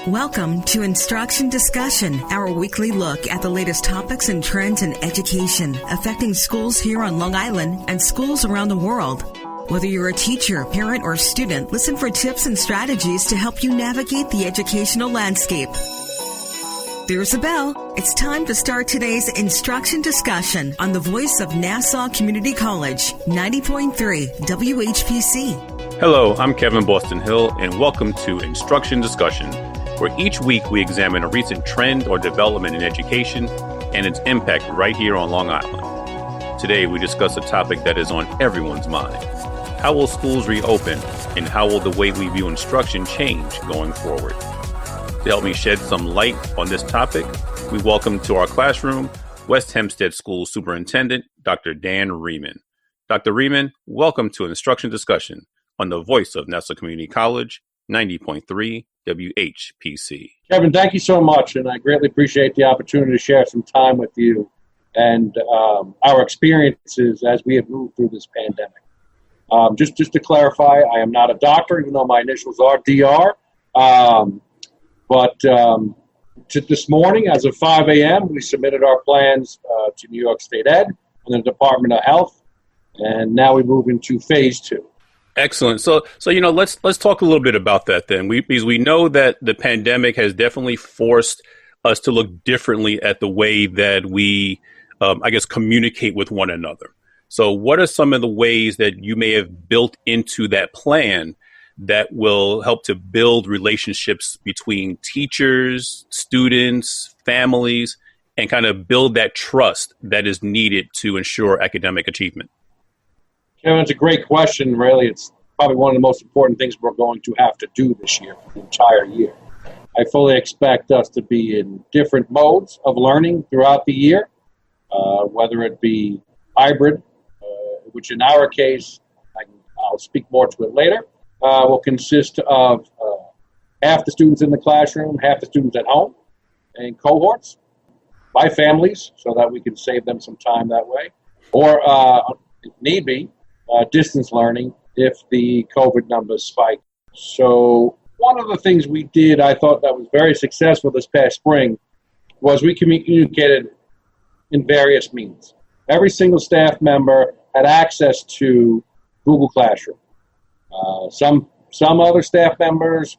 Welcome to Instruction Discussion, our weekly look at the latest topics and trends in education affecting schools here on Long Island and schools around the world. Whether you're a teacher, parent, or student, listen for tips and strategies to help you navigate the educational landscape. There's a bell. It's time to start today's Instruction Discussion on the voice of Nassau Community College, 90.3 WHPC. Hello, I'm Kevin Boston Hill, and welcome to Instruction Discussion, where each week we examine a recent trend or development in education and its impact right here on Long Island. Today we discuss a topic that is on everyone's mind. How will schools reopen, and how will the way we view instruction change going forward? To help me shed some light on this topic, we welcome to our classroom West Hempstead School Superintendent, Dr. Dan Rehman. Dr. Rehman, welcome to Instruction Discussion on the voice of Nassau Community College, 90.3 WHPC. Kevin, thank you so much, and I greatly appreciate the opportunity to share some time with you and our experiences as we have moved through this pandemic. Just to clarify, I am not a doctor, even though my initials are DR. But this morning, as of 5 a.m., we submitted our plans to New York State Ed and the Department of Health, and now we move into phase 2. Excellent. So let's talk a little bit about that then. Because we know that the pandemic has definitely forced us to look differently at the way that we, communicate with one another. So what are some of the ways that you may have built into that plan that will help to build relationships between teachers, students, families, and kind of build that trust that is needed to ensure academic achievement? Kevin, it's a great question. Really, it's probably one of the most important things we're going to have to do this year, the entire year. I fully expect us to be in different modes of learning throughout the year, whether it be hybrid, which in our case, I'll speak more to it later, will consist of half the students in the classroom, half the students at home, and cohorts by families so that we can save them some time that way, or if need be, distance learning if the COVID numbers spike. So one of the things we did, I thought that was very successful this past spring, was we communicated in various means. Every single staff member had access to Google Classroom. Some other staff members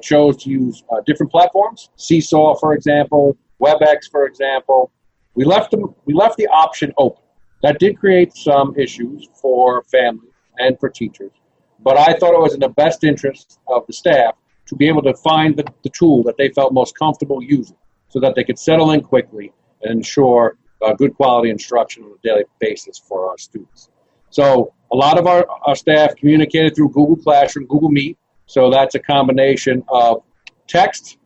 chose to use different platforms, Seesaw, for example, WebEx, for example. We left the option open. That did create some issues for families and for teachers, but I thought it was in the best interest of the staff to be able to find the tool that they felt most comfortable using so that they could settle in quickly and ensure good quality instruction on a daily basis for our students. So a lot of our staff communicated through Google Classroom, Google Meet, so that's a combination of text,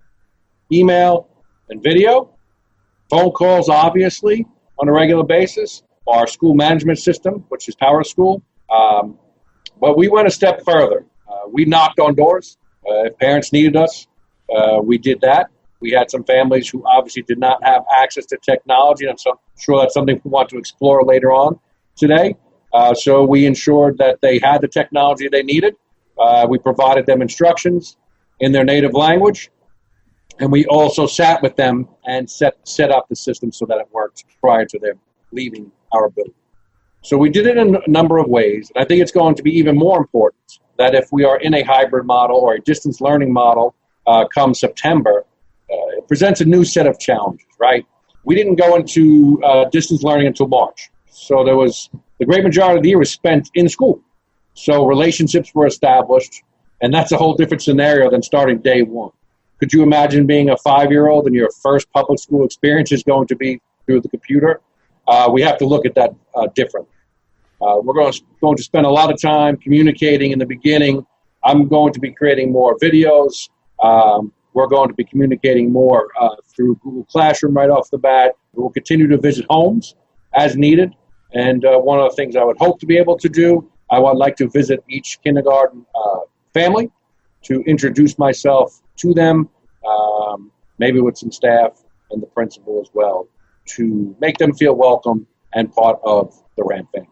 email, and video, phone calls, obviously, on a regular basis, our school management system, which is PowerSchool. But we went a step further. We knocked on doors. If parents needed us, we did that. We had some families who obviously did not have access to technology, and I'm sure that's something we want to explore later on today. So we ensured that they had the technology they needed. We provided them instructions in their native language, and we also sat with them and set up the system so that it worked prior to their leaving our building. So we did it in a number of ways, and I think it's going to be even more important that if we are in a hybrid model or a distance learning model come September, it presents a new set of challenges, right? We didn't go into distance learning until March. So the great majority of the year was spent in school. So relationships were established, and that's a whole different scenario than starting day one. Could you imagine being a 5-year-old and your first public school experience is going to be through the computer? We have to look at that differently. We're going to spend a lot of time communicating in the beginning. I'm going to be creating more videos. We're going to be communicating more through Google Classroom right off the bat. We'll continue to visit homes as needed. And one of the things I would hope to be able to do, I would like to visit each kindergarten family to introduce myself to them, maybe with some staff and the principal as well, to make them feel welcome and part of the RAM family.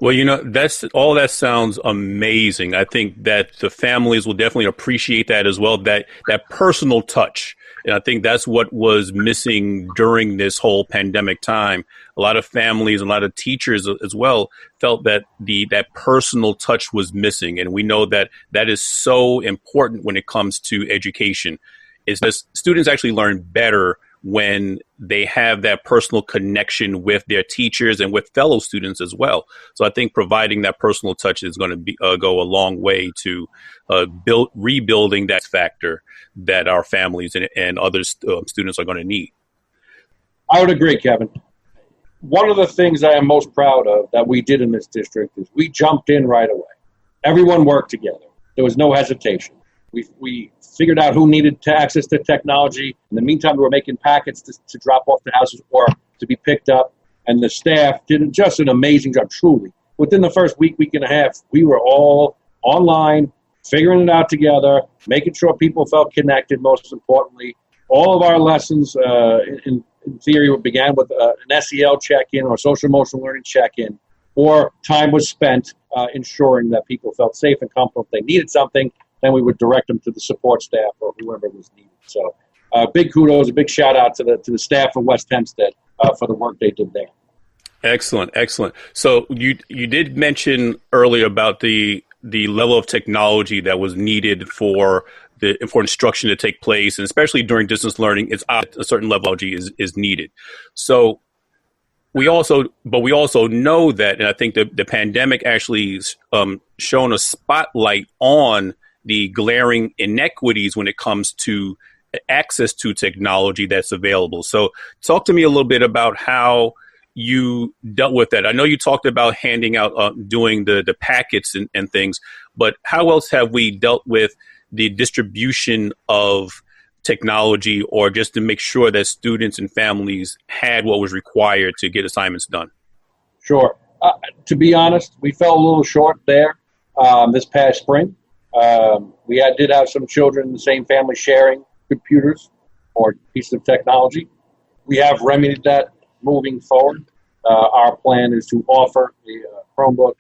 Well, that's all. That sounds amazing. I think that the families will definitely appreciate that as well. That personal touch, and I think that's what was missing during this whole pandemic time. A lot of families, a lot of teachers as well felt that that personal touch was missing, and we know that that is so important when it comes to education. Is that students actually learn better when they have that personal connection with their teachers and with fellow students as well. So I think providing that personal touch is going to go a long way to rebuilding that factor that our families and other students are going to need. I would agree, Kevin. One of the things I am most proud of that we did in this district is we jumped in right away. Everyone worked together. There was no hesitation. We figured out who needed to access to technology. In the meantime, we were making packets to drop off to houses or to be picked up. And the staff did just an amazing job, truly. Within the first week and a half, we were all online, figuring it out together, making sure people felt connected, most importantly. All of our lessons, in theory, began with an SEL check-in or social emotional learning check-in, or time was spent ensuring that people felt safe and comfortable. If they needed something, then we would direct them to the support staff or whoever was needed. So big kudos, a big shout out to the staff of West Hempstead for the work they did there. Excellent. So you did mention earlier about the level of technology that was needed for instruction to take place, and especially during distance learning, a certain level of technology is needed. So we also know that, and I think the pandemic actually shown a spotlight on the glaring inequities when it comes to access to technology that's available. So talk to me a little bit about how you dealt with that. I know you talked about handing out, doing the packets and things, but how else have we dealt with the distribution of technology, or just to make sure that students and families had what was required to get assignments done? Sure. To be honest, we fell a little short there this past spring. We did have some children in the same family sharing computers or pieces of technology. We have remedied that moving forward. Our plan is to offer a Chromebook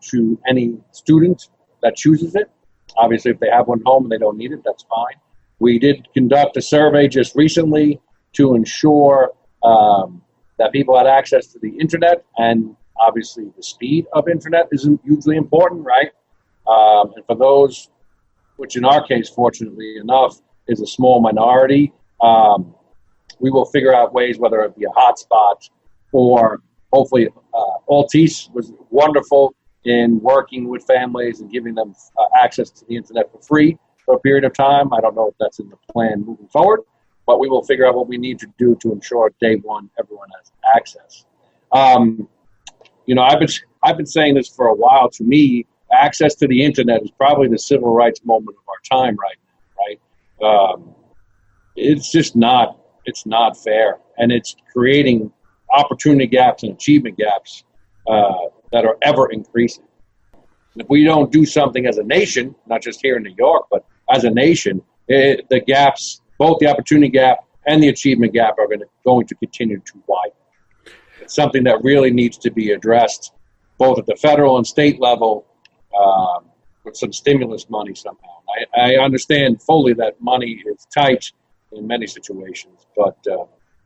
to any student that chooses it. Obviously, if they have one home and they don't need it, that's fine. We did conduct a survey just recently to ensure that people had access to the internet, and obviously the speed of internet isn't hugely important, right? And for those, which in our case, fortunately enough, is a small minority, we will figure out ways, whether it be a hotspot or hopefully Altice was wonderful in working with families and giving them access to the internet for free for a period of time. I don't know if that's in the plan moving forward, but we will figure out what we need to do to ensure day one everyone has access. I've been saying this for a while. To me, access to the internet is probably the civil rights moment of our time right now, right? It's just not fair, and it's creating opportunity gaps and achievement gaps that are ever increasing. If we don't do something as a nation, not just here in New York, but as a nation, the gaps, both the opportunity gap and the achievement gap, are going to continue to widen. It's something that really needs to be addressed both at the federal and state level with some stimulus money somehow. I understand fully that money is tight in many situations, but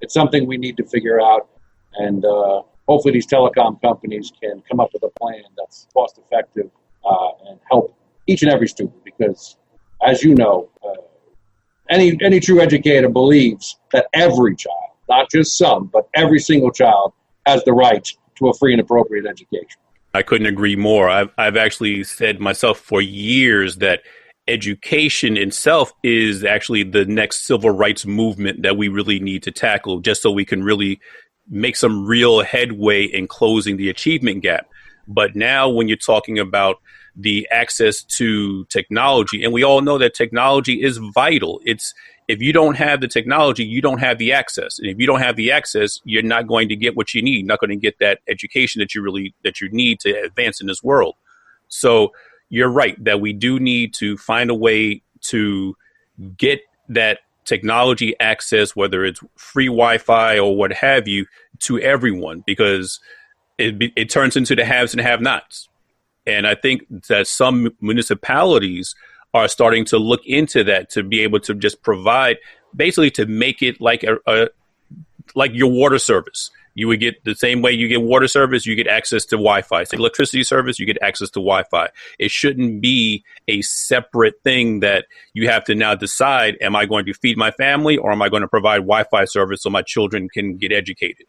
it's something we need to figure out, and hopefully these telecom companies can come up with a plan that's cost effective and help each and every student, because as you know, any true educator believes that every child, not just some, but every single child has the right to a free and appropriate education. I couldn't agree more. I've actually said myself for years that education itself is actually the next civil rights movement that we really need to tackle, just so we can really make some real headway in closing the achievement gap. But now when you're talking about the access to technology, and we all know that technology is vital. If you don't have the technology, you don't have the access. And if you don't have the access, you're not going to get what you need, not going to get that education that you need to advance in this world. So you're right that we do need to find a way to get that technology access, whether it's free Wi-Fi or what have you, to everyone, because it turns into the haves and have-nots. And I think that some municipalities are starting to look into that to be able to just provide, basically to make it like like your water service. You would get the same way you get water service, you get access to Wi-Fi. So electricity service, you get access to Wi-Fi. It shouldn't be a separate thing that you have to now decide, am I going to feed my family or am I going to provide Wi-Fi service so my children can get educated?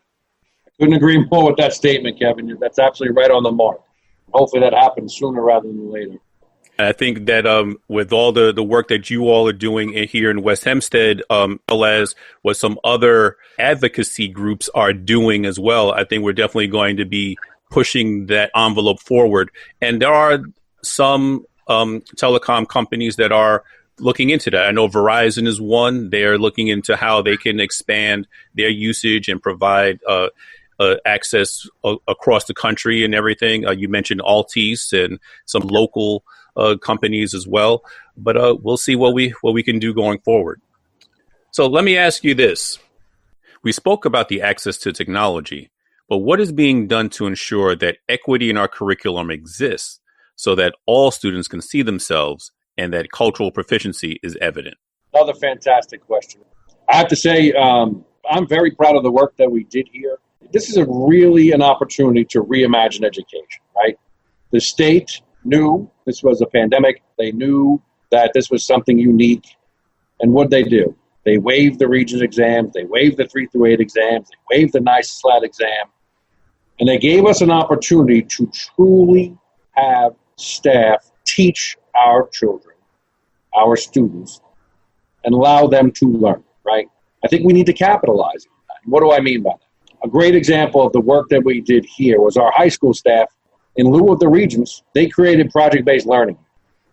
I couldn't agree more with that statement, Kevin. That's absolutely right on the mark. Hopefully that happens sooner rather than later. And I think that with all the work that you all are doing here in West Hempstead, as well as what some other advocacy groups are doing as well, I think we're definitely going to be pushing that envelope forward. And there are some telecom companies that are looking into that. I know Verizon is one. They're looking into how they can expand their usage and provide access across the country and everything. You mentioned Altice and some local companies as well, but we'll see what we can do going forward. So let me ask you this. We spoke about the access to technology, but what is being done to ensure that equity in our curriculum exists so that all students can see themselves and that cultural proficiency is evident? Another fantastic question. I have to say, I'm very proud of the work that we did here. This is really an opportunity to reimagine education, right? The state knew this was a pandemic. They knew that this was something unique. And what they do? They waived the Regents exams. They waived the 3 through 8 exams. They waived the NICE/SLAT exam. And they gave us an opportunity to truly have staff teach our children, our students, and allow them to learn, right? I think we need to capitalize on that. What do I mean by that? A great example of the work that we did here was our high school staff. In lieu of the Regents, they created project-based learning.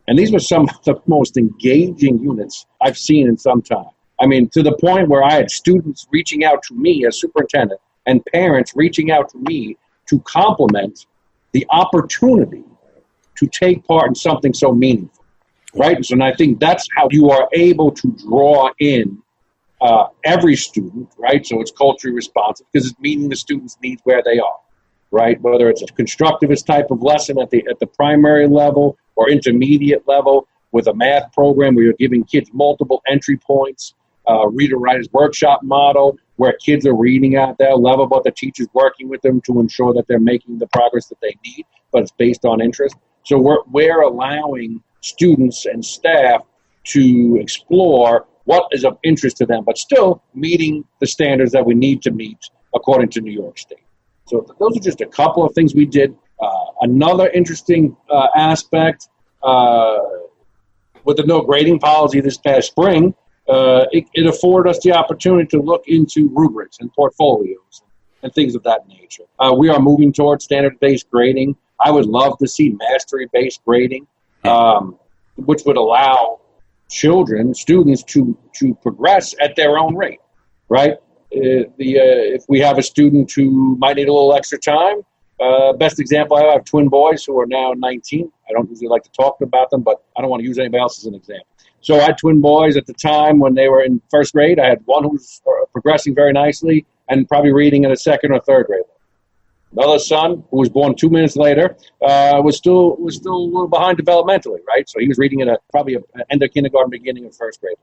And these were some of the most engaging units I've seen in some time. I mean, to the point where I had students reaching out to me as superintendent and parents reaching out to me to compliment the opportunity to take part in something so meaningful, right? And I think that's how you are able to draw in every student, right? So it's culturally responsive because it's meeting the students' needs where they are. Right, whether it's a constructivist type of lesson at the primary level or intermediate level with a math program where you're giving kids multiple entry points, reader writers workshop model where kids are reading at their level, but the teacher's working with them to ensure that they're making the progress that they need, but it's based on interest. So we're allowing students and staff to explore what is of interest to them, but still meeting the standards that we need to meet according to New York State. So those are just a couple of things we did. Another interesting aspect with the no grading policy this past spring, it afforded us the opportunity to look into rubrics and portfolios and things of that nature. We are moving towards standard-based grading. I would love to see mastery-based grading, which would allow students to progress at their own rate, right? If we have a student who might need a little extra time, best example, I have twin boys who are now 19. I don't usually like to talk about them, but I don't want to use anybody else as an example. So I had twin boys at the time when they were in first grade. I had one who was progressing very nicely and probably reading in a second or third grade. Another son who was born 2 minutes later was still a little behind developmentally, right? So he was reading at probably an end of kindergarten, beginning of first grade.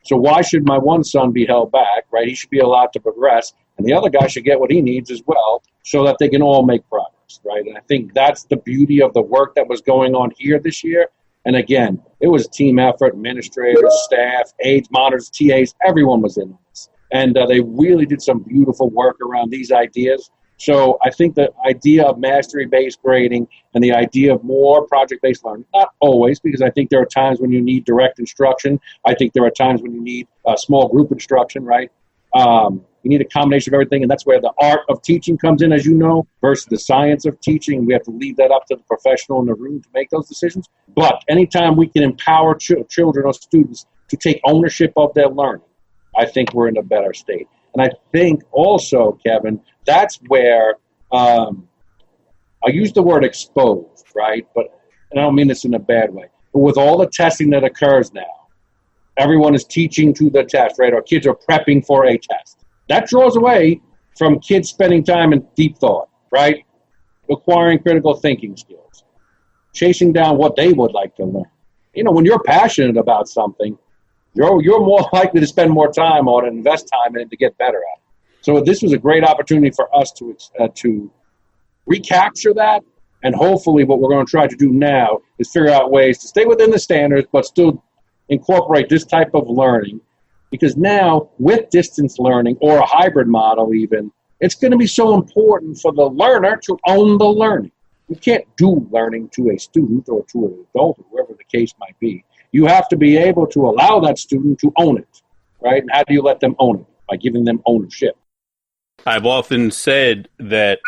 So why should my one son be held back, right? He should be allowed to progress, and the other guy should get what he needs as well so that they can all make progress, right? And I think that's the beauty of the work that was going on here this year. And again, it was a team effort, administrators, staff, aides, monitors, TAs, everyone was in this. And they really did some beautiful work around these ideas. So I think the idea of mastery-based grading and the idea of more project-based learning, not always, because I think there are times when you need direct instruction. I think there are times when you need small group instruction, right? You need a combination of everything, and that's where the art of teaching comes in, as you know, versus the science of teaching. We have to leave that up to the professional in the room to make those decisions. But anytime we can empower children or students to take ownership of their learning, I think we're in a better state. And I think also, Kevin, that's where I use the word exposed, right? And I don't mean this in a bad way. But with all the testing that occurs now, everyone is teaching to the test, right? Or kids are prepping for a test. That draws away from kids spending time in deep thought, right? acquiring critical thinking skills, chasing down what they would like to learn. When you're passionate about something, you're more likely to spend more time on it, invest time in it to get better at it. So this was a great opportunity for us to recapture that. And hopefully what we're going to try to do now is figure out ways to stay within the standards, but still incorporate this type of learning. Because now with distance learning or a hybrid model even, it's going to be so important for the learner to own the learning. You can't do learning to a student or to an adult or whoever the case might be. You have to be able to allow that student to own it, right? And how do you let them own it? By giving them ownership. I've often said that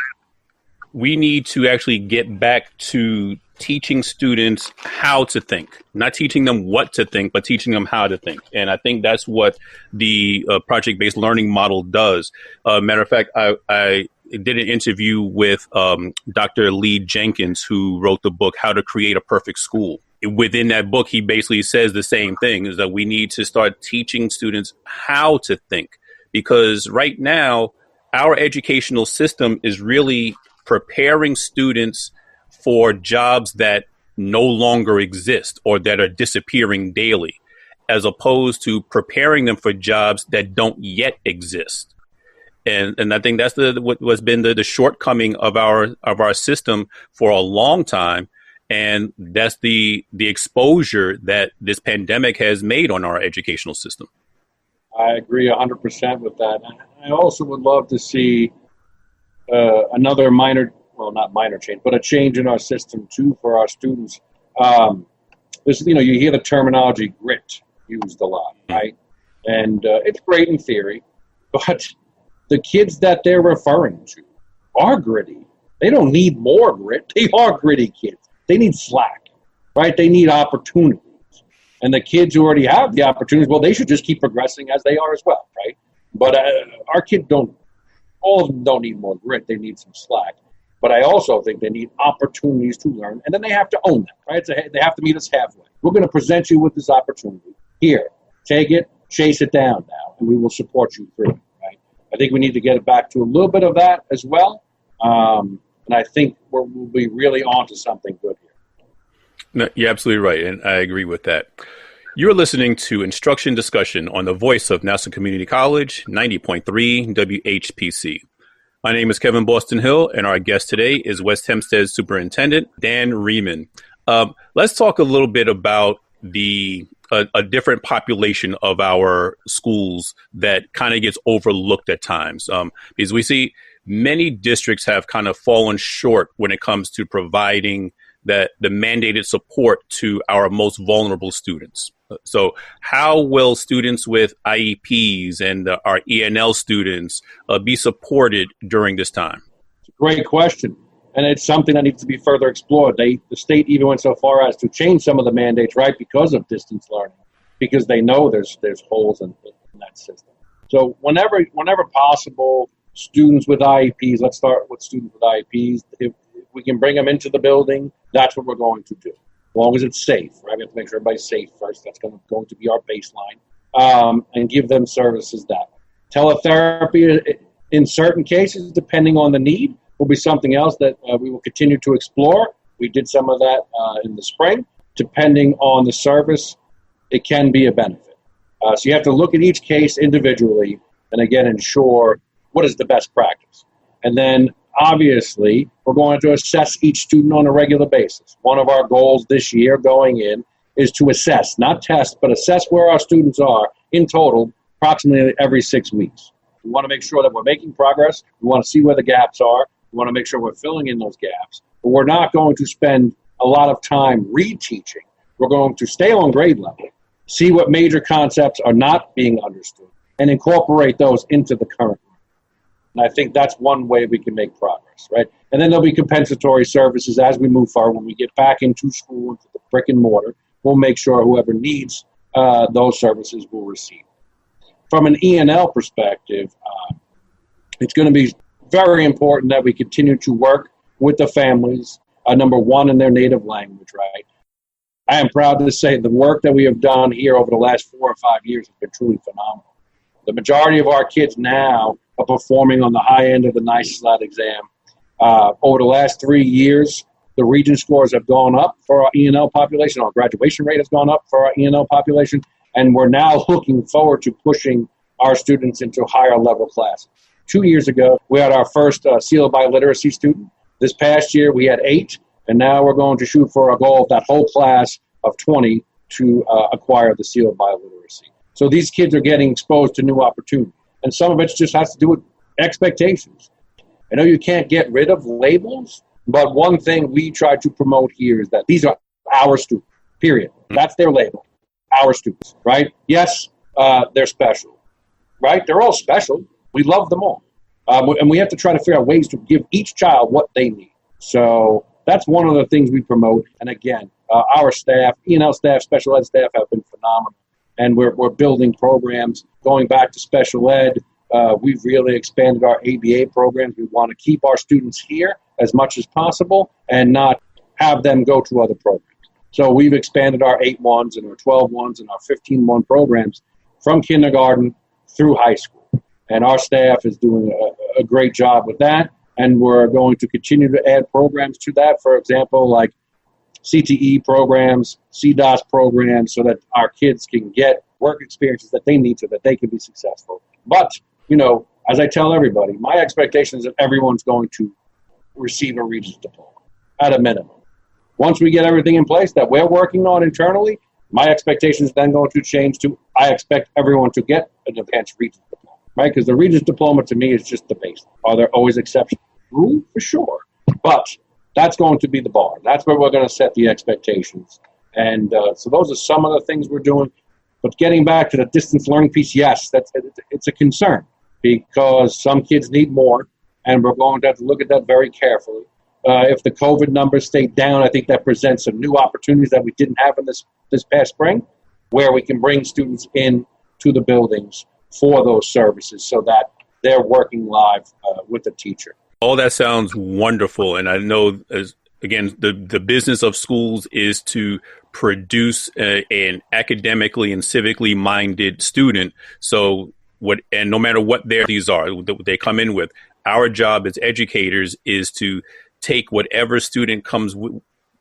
we need to actually get back to teaching students how to think, not teaching them what to think, but teaching them how to think. And I think that's what the project-based learning model does. Matter of fact, I did an interview with Dr. Lee Jenkins, who wrote the book, How to Create a Perfect School. Within that book, he basically says the same thing, is that we need to start teaching students how to think. Because right now, our educational system is really preparing students for jobs that no longer exist or that are disappearing daily, as opposed to preparing them for jobs that don't yet exist. And I think that's what's been the shortcoming of our system for a long time. And that's the exposure that this pandemic has made on our educational system. I agree 100% with that. I also would love to see another not minor change, but a change in our system too for our students. You hear the terminology grit used a lot, right? And it's great in theory, but the kids that they're referring to are gritty. They don't need more grit. They are gritty kids. They need slack, right? They need opportunities. And the kids who already have the opportunities, well, they should just keep progressing as they are as well, right? But our kids all of them don't need more grit. They need some slack. But I also think they need opportunities to learn, and then they have to own them, right? So they have to meet us halfway. We're going to present you with this opportunity. Here, take it, chase it down now, and we will support you through it, right? I think we need to get it back to a little bit of that as well. And I think we'll be really on to something good here. No, you're absolutely right, and I agree with that. You're listening to Instruction Discussion on the voice of Nassau Community College, 90.3 WHPC. My name is Kevin Boston Hill, and our guest today is West Hempstead Superintendent Dan Rehman. Let's talk a little bit about a different population of our schools that kind of gets overlooked at times, because we see many districts have kind of fallen short when it comes to providing the mandated support to our most vulnerable students. So how will students with IEPs and our ENL students be supported during this time? It's a great question. And it's something that needs to be further explored. The state even went so far as to change some of the mandates, right, because of distance learning, because they know there's holes in that system. So whenever possible, students with IEPs, let's start with students with IEPs. If we can bring them into the building, that's what we're going to do. As long as it's safe, right? We have to make sure everybody's safe first. That's going to be our baseline, and give them services that. Teletherapy, in certain cases, depending on the need, will be something else that we will continue to explore. We did some of that in the spring. Depending on the service, it can be a benefit. So you have to look at each case individually and, again, ensure what is the best practice. And then, obviously, we're going to assess each student on a regular basis. One of our goals this year going in is to assess, not test, but assess where our students are in total approximately every 6 weeks. We want to make sure that we're making progress. We want to see where the gaps are. We want to make sure we're filling in those gaps. But we're not going to spend a lot of time reteaching. We're going to stay on grade level, see what major concepts are not being understood, and incorporate those into the current one. And I think that's one way we can make progress, right? And then there'll be compensatory services as we move forward. When we get back into school, into the brick and mortar, we'll make sure whoever needs those services will receive. From an ENL perspective, it's going to be very important that we continue to work with the families, number one, in their native language, right? I am proud to say the work that we have done here over the last 4 or 5 years has been truly phenomenal. The majority of our kids now are performing on the high end of the NICESLAT exam Over the last 3 years, the region scores have gone up for our E&L population. Our graduation rate has gone up for our E&L population. And we're now looking forward to pushing our students into higher level classes. 2 years ago, we had our first Sealed by Literacy student. This past year, we had 8. And now we're going to shoot for a goal of that whole class of 20 to acquire the Sealed by Literacy. So these kids are getting exposed to new opportunities. And some of it just has to do with expectations. I know you can't get rid of labels, but one thing we try to promote here is that these are our students, period. That's their label, our students, right? Yes, they're special, right? They're all special. We love them all. And we have to try to figure out ways to give each child what they need. So that's one of the things we promote. And again, our staff, E&L staff, special ed staff have been phenomenal. And we're building programs. Going back to special ed, we've really expanded our ABA programs. We want to keep our students here as much as possible and not have them go to other programs. So we've expanded our 8-1s and our 12-1s and our 15-1 programs from kindergarten through high school. And our staff is doing a great job with that. And we're going to continue to add programs to that. For example, like CTE programs, CDOS programs, so that our kids can get work experiences that they need so that they can be successful. But, you know, as I tell everybody, my expectation is that everyone's going to receive a Regents diploma at a minimum. Once we get everything in place that we're working on internally, my expectation is then going to change to I expect everyone to get an advanced Regents diploma, right? Because the Regents diploma to me is just the base. Are there always exceptions? Ooh, for sure. But that's going to be the bar. That's where we're going to set the expectations. And so those are some of the things we're doing. But getting back to the distance learning piece, yes, it's a concern because some kids need more, and we're going to have to look at that very carefully. If the COVID numbers stay down, I think that presents some new opportunities that we didn't have in this past spring, where we can bring students in to the buildings for those services so that they're working live with the teacher. All that sounds wonderful. And I know, again, the business of schools is to produce an academically and civically minded student. So and no matter what these are, they come in with, our job as educators is to take whatever student comes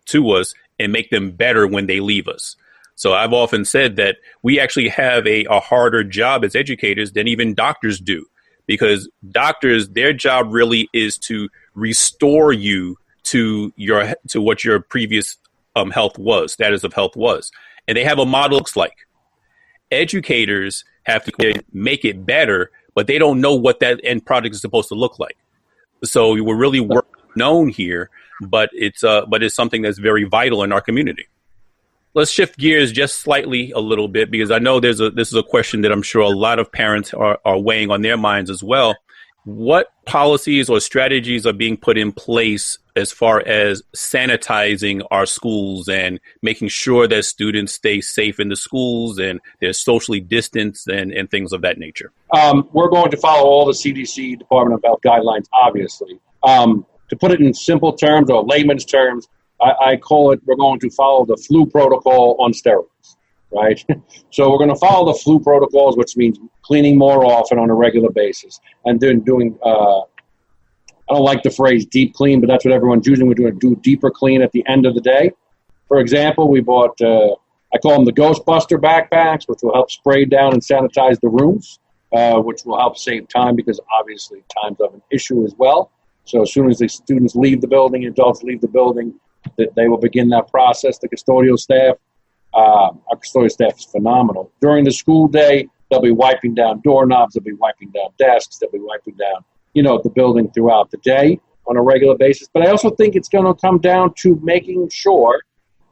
to us and make them better when they leave us. So I've often said that we actually have a harder job as educators than even doctors do, because doctors, their job really is to restore you to what your previous status of health was. And they have a model looks like. Educators have to make it better, but they don't know what that end product is supposed to look like. So we're really known here, but it's something that's very vital in our community. Let's shift gears just slightly a little bit, because I know this is a question that I'm sure a lot of parents are weighing on their minds as well. What policies or strategies are being put in place as far as sanitizing our schools and making sure that students stay safe in the schools and they're socially distanced and things of that nature? We're going to follow all the CDC, Department of Health guidelines, obviously. To put it in simple terms or layman's terms, I call it, we're going to follow the flu protocol on steroids, right? So we're going to follow the flu protocols, which means cleaning more often on a regular basis, and then doing, I don't like the phrase deep clean, but that's what everyone's using. We're doing do deeper clean at the end of the day. For example, we bought, I call them the Ghostbuster backpacks, which will help spray down and sanitize the rooms, which will help save time because obviously time's of an issue as well. So as soon as the students leave the building, adults leave the building, they will begin that process. The custodial staff, our custodial staff is phenomenal. During the school day, they'll be wiping down doorknobs, they'll be wiping down desks, they'll be wiping down, the building throughout the day on a regular basis. But I also think it's going to come down to making sure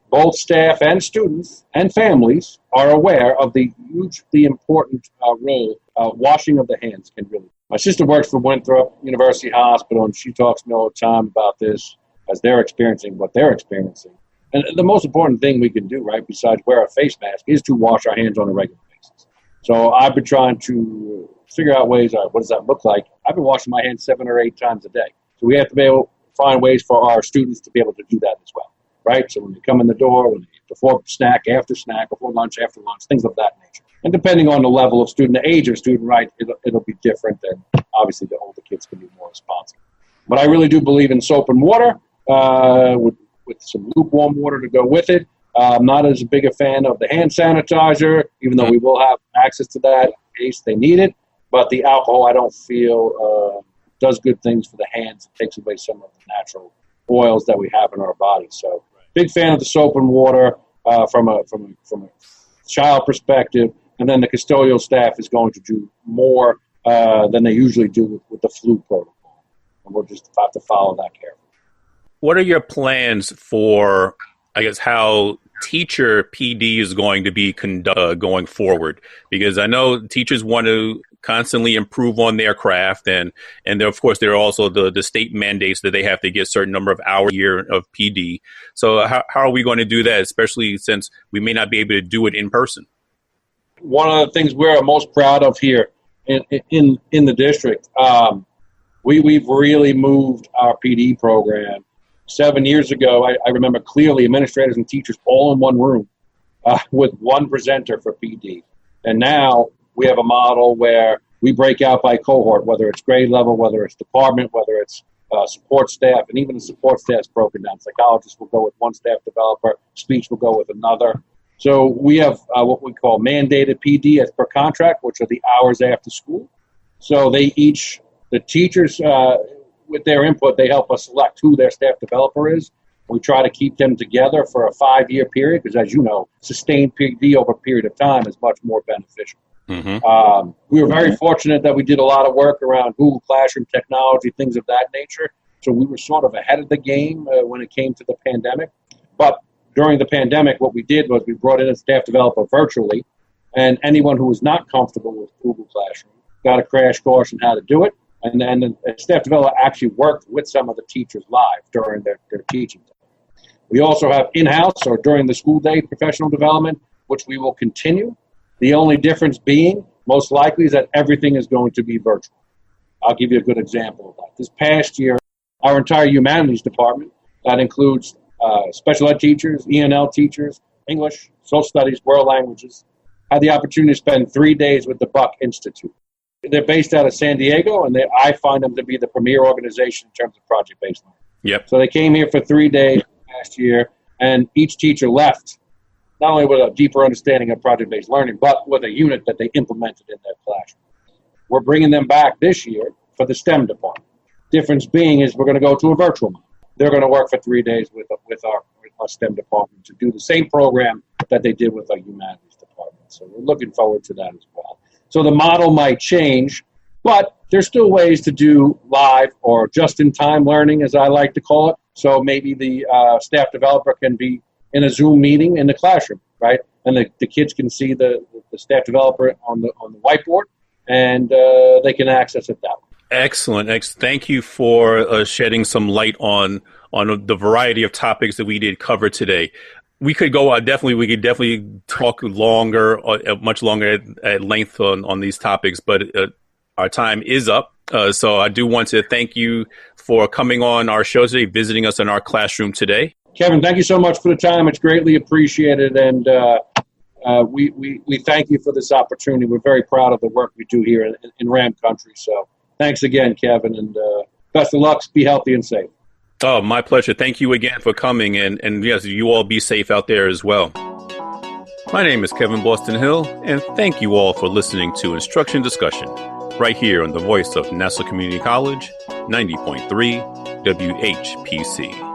both staff and students and families are aware of the hugely important role washing of the hands can really. My sister works for Winthrop University Hospital, and she talks to me all the time about this as they're experiencing what they're experiencing. And the most important thing we can do, right, besides wear a face mask, is to wash our hands on a regular basis. So I've been trying to figure out ways, what does that look like? I've been washing my hands 7 or 8 times a day. So we have to be able to find ways for our students to be able to do that as well, right? So when they come in the door, before snack, before lunch, after lunch, things of that nature. And depending on the level of student, the age of student, right, it'll be different. And obviously the older kids can be more responsible. But I really do believe in soap and water with some lukewarm water to go with it. I'm not as big a fan of the hand sanitizer, even though we will have access to that in case they need it. But the alcohol, I don't feel does good things for the hands. It takes away some of the natural oils that we have in our bodies. So big fan of the soap and water from a child perspective. And then the custodial staff is going to do more than they usually do with the flu protocol. And we'll just have to follow that carefully. What are your plans for, I guess, how teacher PD is going to be conducted going forward? Because I know teachers want to constantly improve on their craft, and there, of course, there are also the state mandates that they have to get a certain number of hours a year of PD. So how are we going to do that, especially since we may not be able to do it in person? One of the things we're most proud of here in the district, we've really moved our PD program. 7 years ago, I remember clearly administrators and teachers all in one room with one presenter for PD. And now we have a model where we break out by cohort, whether it's grade level, whether it's department, whether it's support staff, and even the support staff is broken down. Psychologists will go with one staff developer, speech will go with another. So we have what we call mandated PD as per contract, which are the hours after school. So the teachers, with their input, they help us select who their staff developer is. We try to keep them together for a 5-year period because, as you know, sustained PD over a period of time is much more beneficial. Mm-hmm. We were very fortunate that we did a lot of work around Google Classroom technology, things of that nature. So we were sort of ahead of the game when it came to the pandemic. But during the pandemic, what we did was we brought in a staff developer virtually, and anyone who was not comfortable with Google Classroom got a crash course on how to do it. And the staff developer actually worked with some of the teachers live during their teaching time. We also have in-house or during the school day professional development, which we will continue. The only difference being, most likely, is that everything is going to be virtual. I'll give you a good example of that. This past year, our entire humanities department, that includes special ed teachers, ENL teachers, English, social studies, world languages, had the opportunity to spend 3 days with the Buck Institute. They're based out of San Diego, and I find them to be the premier organization in terms of project-based learning. Yep. So they came here for 3 days last year, and each teacher left not only with a deeper understanding of project-based learning, but with a unit that they implemented in their classroom. We're bringing them back this year for the STEM department. Difference being is we're going to go to a virtual model. They're going to work for 3 days with our STEM department to do the same program that they did with our humanities department. So we're looking forward to that as well. So the model might change, but there's still ways to do live or just-in-time learning, as I like to call it. So maybe the staff developer can be in a Zoom meeting in the classroom, right? And the kids can see the staff developer on the whiteboard, and they can access it that way. Excellent. Thank you for shedding some light on the variety of topics that we did cover today. We could go we could definitely talk much longer at length on these topics, but our time is up. So I do want to thank you for coming on our show today, visiting us in our classroom today. Kevin, thank you so much for the time. It's greatly appreciated, and we thank you for this opportunity. We're very proud of the work we do here in Ram Country. So thanks again, Kevin, and best of luck. Be healthy and safe. Oh, my pleasure. Thank you again for coming, and yes, you all be safe out there as well. My name is Kevin Boston Hill, and thank you all for listening to Instruction Discussion, right here on the voice of Nassau Community College, 90.3 WHPC.